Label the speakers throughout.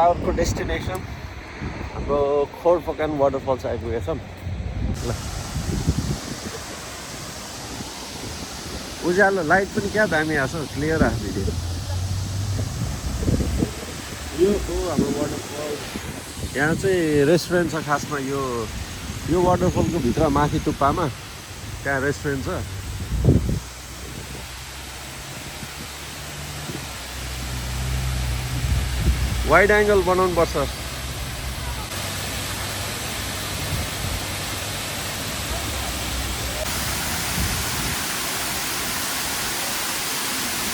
Speaker 1: अर्को डेस्टिनेसन हाम्रो खोरफकान वाटरफल्स आइपुगेछौँ ल उज्यालो लाइट पनि क्या दामी आएको छ क्लियर आएको भिडियो यो हो हाम्रो वाटरफल यहाँ चाहिँ रेस्टुरेन्ट छ खासमा यो वाटरफलको भित्र माथि टुप्पामा त्यहाँ रेस्टुरेन्ट छ वाइड एङ्गल बनाउनु पर्छ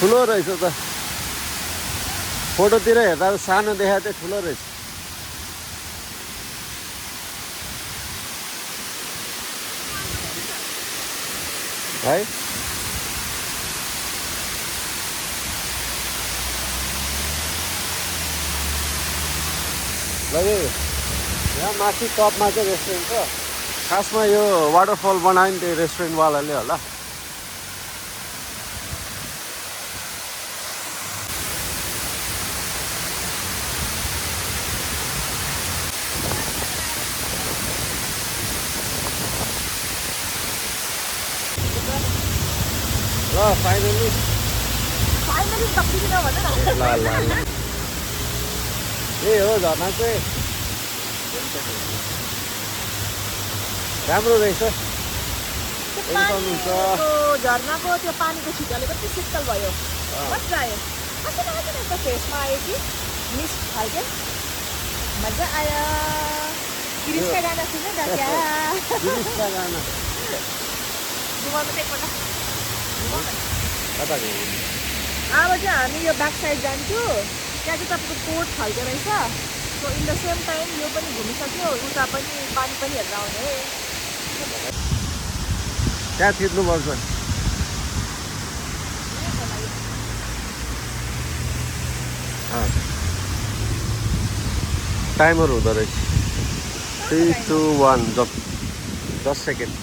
Speaker 1: ठुलो रहेछ त फोटोतिर हेर्दा सानो देखाएको थियो ठुलो रहेछ है यहाँ माथि टपमा चाहिँ रेस्टुरेन्ट छ खासमा यो वाटरफल बनायो नि त्यो रेस्टुरेन्टवालाले होला ल फाइनली ल ए हो झर्ना चाहिँ राम्रो रहेछ
Speaker 2: झर्नाको त्यो पानीको छिटाले कति शीतल भयो मजा आयो कस्तो फेसमा आयो कि मिस खालके मजा आयो गिरिसका गाना सुन्नु न क्या
Speaker 1: गिरिसका गाना
Speaker 2: घुमाउनु एकपल्ट
Speaker 1: अब
Speaker 2: चाहिँ हामी यो ब्याक साइड जान्छु त्यहाँ चाहिँ तपाईँको पोर्ट खालको रहेछ so in the same time यो पनि घुमिसक्यो उता पनि पानी पनि हेरेर आउने
Speaker 1: त्यहाँ थिच्नुपर्छ टाइमर हुँदो रहेछ 3, 2, 1 10 सेकेन्ड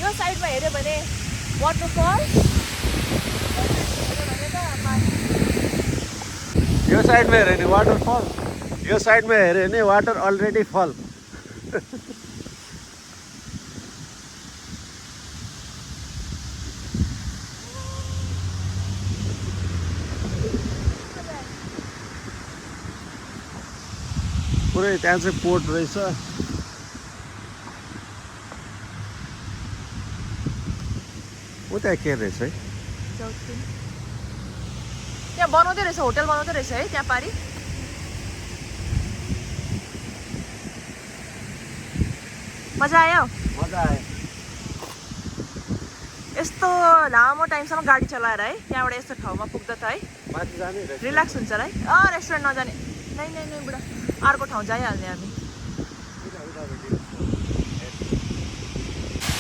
Speaker 2: यो साइडमा हेऱ्यो भने वाटरफल
Speaker 1: यो साइडमा हेऱ्यो भने वाटरफल यो साइडमा हेऱ्यो भने वाटर अलरेडी फल पुरै त्यहाँ चाहिँ पोर्ट रहेछ उता के रहेछ है
Speaker 2: त्यहाँ बनाउँदै रहेछ होटल बनाउँदै रहेछ है त्यहाँ पारि मजा आयो यस्तो लामो टाइमसम्म गाडी चलाएर है त्यहाँबाट यस्तो ठाउँमा पुग्दा त है
Speaker 1: माथि जाने
Speaker 2: रिल्याक्स हुन्छ है रेस्टुरेन्ट नजाने नै बुढा अर्को ठाउँ जाइहाल्ने हामी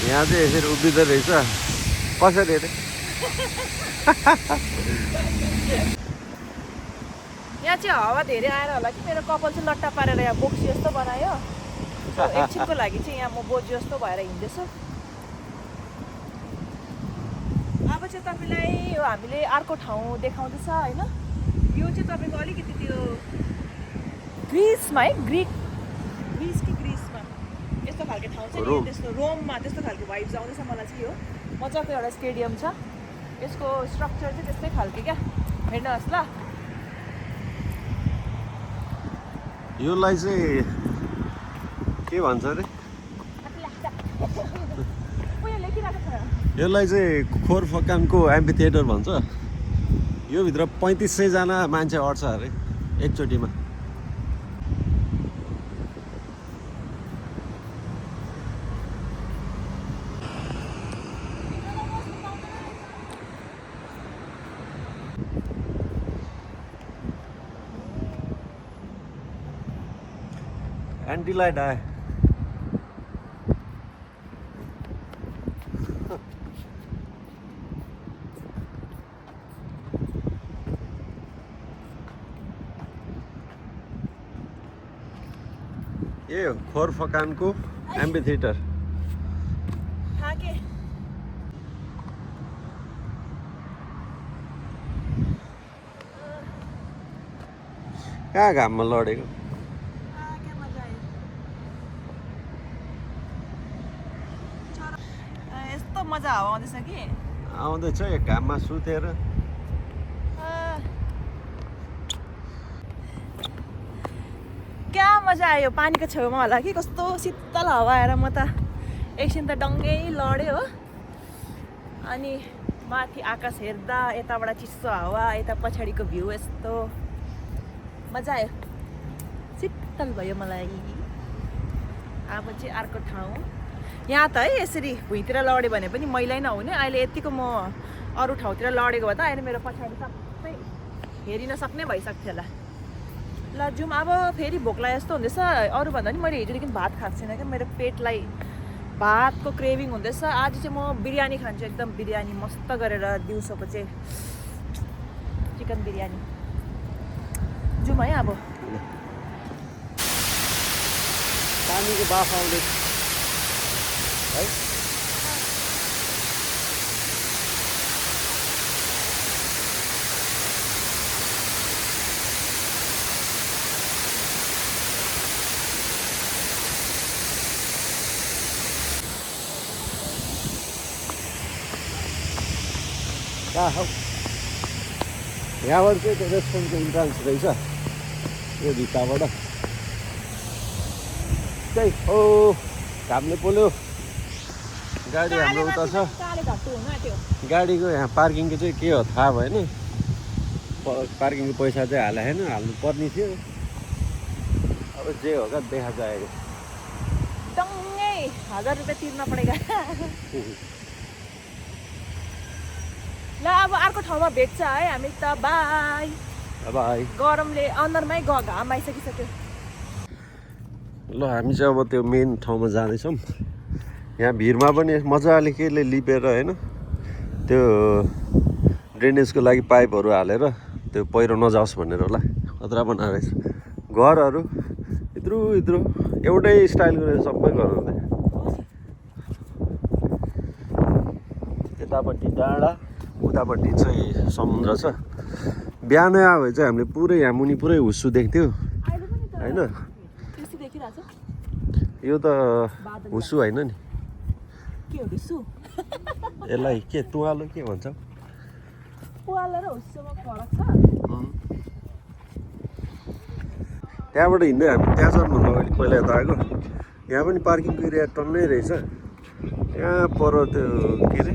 Speaker 1: यहाँ चाहिँ यसरी उभिँदो रहेछ कसरी अरे
Speaker 2: यहाँ चाहिँ हावा धेरै आएर होला कि मेरो कपाल चाहिँ लट्टा पारेर यहाँ बोक्सी जस्तो बनायो एकछिनको लागि चाहिँ यहाँ म बोजू जस्तो भएर हिँड्दैछु अब चाहिँ तपाईँलाई यो हामीले अर्को ठाउँ देखाउँदैछ होइन यो चाहिँ तपाईँको अलिकति त्यो ग्रिसमा है ग्रिस कि ग्रिसमा यस्तो खालको ठाउँ छ नि त्यस्तो रोममा त्यस्तो खालको भाइब्स आउँदैछ मलाई चाहिँ यो मजाको एउटा स्टेडियम छ यसको स्ट्रक्चर चाहिँ त्यस्तै खालको क्या हेर्नुहोस् ल
Speaker 1: योलाई चाहिँ के भन्छ अरे यसलाई चाहिँ खोरफकानको एम्फी थिएटर भन्छ यो भित्र 3500 जना मान्छे अट्छ अरे एकचोटिमा एन्टीलाइट आयो ये हो खोरफकानको एम्फी थिएटर कहाँ घाममा लडेको
Speaker 2: क्या मजा आयो यस्तो मजा हावा आउँदैछ कि
Speaker 1: आउँदैछ यो घाममा सुतेर
Speaker 2: क्या मजा आयो पानीको छेउमा होला कि कस्तो शीतल हावा आएर म त एकछिन त डङ्गै लड्यो हो अनि माथि आकाश हेर्दा यताबाट चिसो हावा यता पछाडिको भ्यू यस्तो मजा आयो शीतल भयो मलाई अब चाहिँ अर्को ठाउँ यहाँ त है यसरी भुइँतिर लड्यो भने पनि मैलै नहुने अहिले यतिको म अरू ठाउँतिर लडेको भए त अहिले मेरो पछाडि सबै हेरिन सक्ने भइसक्थ्यो होला ल जाउँ अब फेरि भोक लाग्यो जस्तो हुँदैछ अरूभन्दा पनि मैले हिजोदेखि भात खाएको छैन क्या मेरो पेटलाई भातको क्रेभिङ हुँदैछ आज चाहिँ म बिरयानी खान्छु एकदम बिरयानी मस्त गरेर दिउँसोको चाहिँ चिकन बिरयानी जाउँ है अब
Speaker 1: पानीको बाफ आउँदैछ है कहाँ हौ यहाँबाट चाहिँ त्यो रेस्टुरेन्टको इन्ट्रान्स रहेछ यो भित्ताबाट त्यही हो घामले पोल्यो गाडी हाम्रो उता छ गाडीको यहाँ पार्किङको चाहिँ के हो थाहा भएन पार्किङको पैसा चाहिँ हालेको छैन हाल्नु पर्ने थियो अब जे होगा देखा जाएको
Speaker 2: डङ्गै 1000 रुपियाँ तिर्न परेगा ल अब अर्को ठाउँमा भेट्छ है हामी त बाई
Speaker 1: बाई
Speaker 2: गरमले अनुहारमै घाम आइसकिसक्यो
Speaker 1: ल हामी चाहिँ अब त्यो मेन ठाउँमा जाँदैछौँ यहाँ भिरमा पनि मजाले केले लिपेर होइन त्यो ड्रेनेजको लागि पाइपहरू हालेर त्यो पहिरो नजाओस् भनेर होला खतरा बनाएर घरहरू इत्रु इत्रु एउटै स्टाइलको रहेछ सबै घरहरू यतापट्टि डाँडा उतापट्टि चाहिँ समुद्र छ बिहान आयो भने चाहिँ हामीले पुरै यहाँ मुनि पुरै हुस्सु देख्थ्यो होइन यो त हुस्सु होइन नि यसलाई के तुवालो के भन्छ त्यहाँबाट हिँड्दै हामी त्यहाँ जानुभन्दा अगाडि पहिला यता आएको यहाँ पनि पार्किङको एरिया टन्नै रहेछ यहाँ पर त्यो के अरे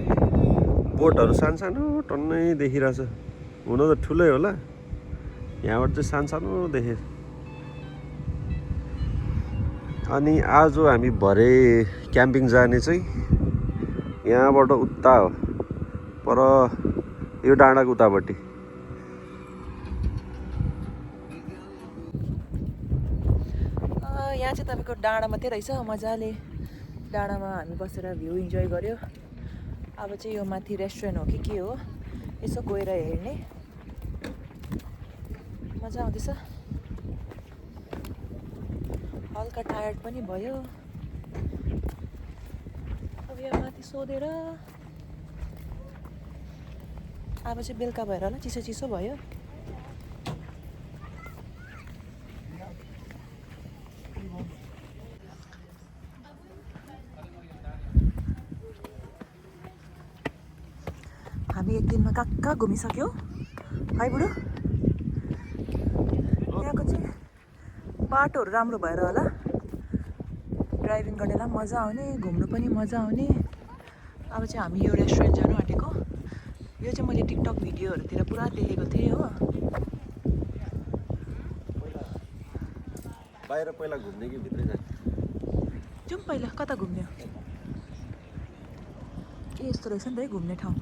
Speaker 1: बोटहरू सानो सानो टन्नै देखिरहेछ हुन त ठुलै होला यहाँबाट चाहिँ सानो सानो देखेँ अनि आज हामी भरे क्याम्पिङ जाने चाहिँ यहाँबाट उता हो पर यो डाँडाको उतापट्टि
Speaker 2: यहाँ चाहिँ तपाईँको डाँडा मात्रै रहेछ मजाले डाँडामा हामी बसेर भ्यू इन्जोय गर्यो अब चाहिँ यो माथि रेस्टुरेन्ट हो कि के हो यसो गएर हेर्ने मजा आउँदैछ हल्का टायर्ड पनि भयो अब यहाँ माथि सोधेर अब चाहिँ बेलुका भएर होला चिसो चिसो भयो हामी एक दिनमा कहाँ घुमिसक्यौँ है बुढो यहाँको चाहिँ बाटोहरू राम्रो भएर होला ड्राइभिङ गर्नेलाई मजा आउने घुम्नु पनि मजा आउने अब चाहिँ हामी यो रेस्टुरेन्ट जानु आँटेको यो चाहिँ मैले टिकटक भिडियोहरूतिर पुरा देखेको थिएँ हो
Speaker 1: बाहिर पहिला घुम्ने कि भित्रै जाने
Speaker 2: जाउँ पहिला कता घुम्ने हो ए यस्तो रहेछ नि त है घुम्ने ठाउँ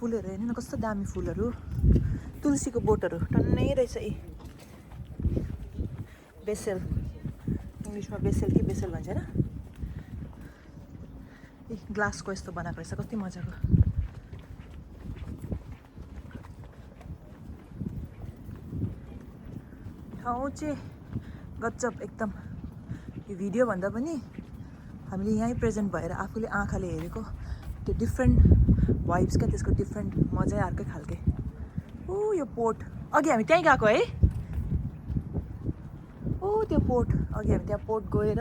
Speaker 2: फुलहरू हेर्नु न कस्तो दामी फुलहरू तुलसीको बोटहरू टन्नै रहेछ ए बेसेल इङ्ग्लिसमा बेसेल कि बेसेल भन्छ होइन ए ग्लासको यस्तो बनाएको रहेछ कति मजाको ठाउँ चाहिँ गजब एकदम यो भिडियो भन्दा पनि हामीले यहीँ प्रेजेन्ट भएर आफूले आँखाले हेरेको त्यो डिफ्रेन्ट भाइब्स क्या, त्यसको डिफ्रेन्ट मजै अर्कै खालके। ऊ यो पोर्ट, अघि हामी त्यहीँ गएको है, ऊ त्यो पोर्ट, अघि हामी त्यहाँ पोर्ट गएर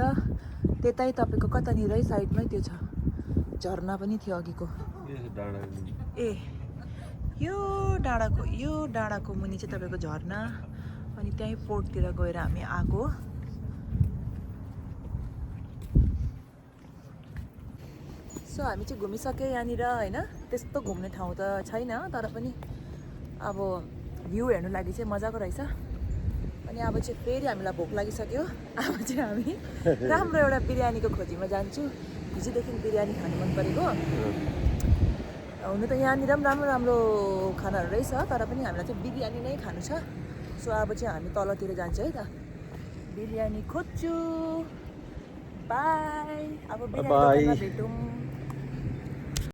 Speaker 2: त्यतै तपाईँको कतानिरै साइडमै त्यो छ झरना पनि थियो अघिको। ए यो डाँडाको मुनि चाहिँ तपाईँको झरना, अनि त्यहीँ पोर्टतिर गएर हामी आएको। सो हामी चाहिँ घुमिसक्यो यहाँनिर होइन, त्यस्तो घुम्ने ठाउँ त छैन, तर पनि अब भ्यू हेर्नु लागि चाहिँ मजाको रहेछ। अनि अब चाहिँ फेरि हामीलाई भोक लागिसक्यो, अब चाहिँ हामी राम्रो एउटा बिरयानीको खोजीमा जान्छु। हिजोदेखि बिरयानी खानु मन परेको, हुनु त यहाँनिर पनि राम्रो राम्रो खानाहरू रहेछ, तर पनि हामीलाई चाहिँ बिरयानी नै खानु छ। सो अब चाहिँ हामी तलतिर जान्छौँ है त, बिरयानी खोज्छु। बाई, अब बिरयानी भेटौँ।